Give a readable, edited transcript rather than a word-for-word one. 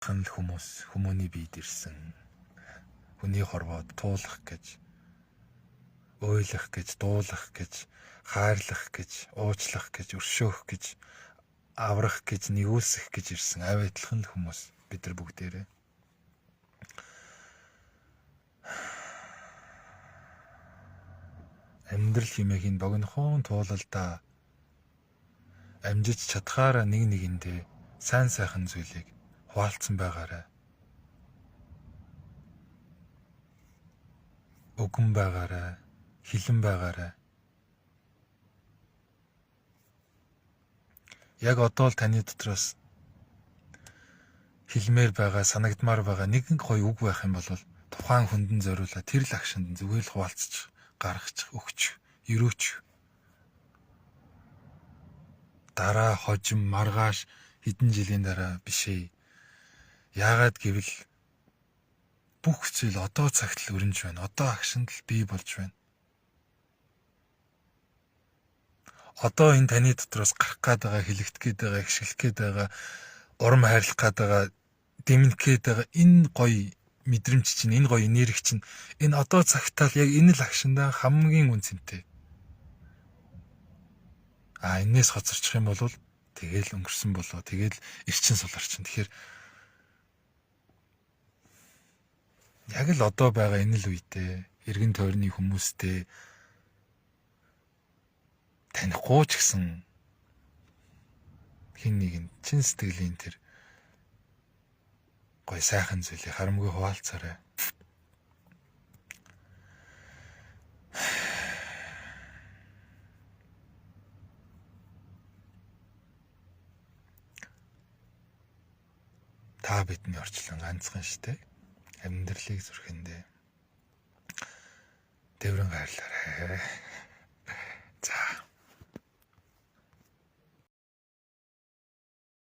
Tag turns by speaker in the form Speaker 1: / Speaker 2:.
Speaker 1: алхам хүмүүс хүмүүний биед ирсэн. Хүний хорвоод туулах гэж, ойлох гэж, дуулах гэж, хайрлах гэж, уучлах гэж, өршөөх гэж, аврах гэж, нэгүүлсэх гэж ирсэн авиатлах хүмүүс бид нар бүгдээрээ. Амьдрал хэмээх энэ богинохон туулалдаа амжиж чадхаараа нэг нэгэндээ сайн сайхан зүйлийг хуваалцсан байгаарай. Өгөн байгаарай, хилэн байгаарай. Яг одоо л таны дотроос хэлмээр байгаа, санагдмаар байгаа нэгэн гоё үг байх юм бол тухайн хүндэн зориулаад тэр л агшинд зүгээр л хуваалцчих, гаргачих, өгч, өрөөч. Дараа хожим, маргааш хэдэн жилийн дараа биш ээ. Яагаад гэвэл бүх зүйл одоо цагт л өрнж байна. Одоо агшинд л бий болж байна. Одоо энэ таны дотроос гарах гээд байгаа, хэлэгдэх гээд байгаа, ихшгэлэх гээд байгаа, урам хайрлах гээд байгаа, дэмнэх гээд байгаа энэ гоё мэдрэмж чинь, энэ гоё энерги чинь энэ одоо цагтаа л яг энэ л агшиндаа хамгийн үнцэнтэй. Энээс хоцорчих юм бол тэгэл өнгөрсөн болоо, тэгэл эрчин суларчин. Тэгэхээр яг л одоо байгаа энэ л үедээ эргэн тойрны хүмүүстэй танихгүй ч гэсэн хин нэгэн чин сэтгэлийн тэр гоё сайхан зүйлийг харамгүй хуваалцаарай. Та бидний орчлон ганцхан штэ. Амьдралыг зүрхэндээ дэврэн хайрлаарай.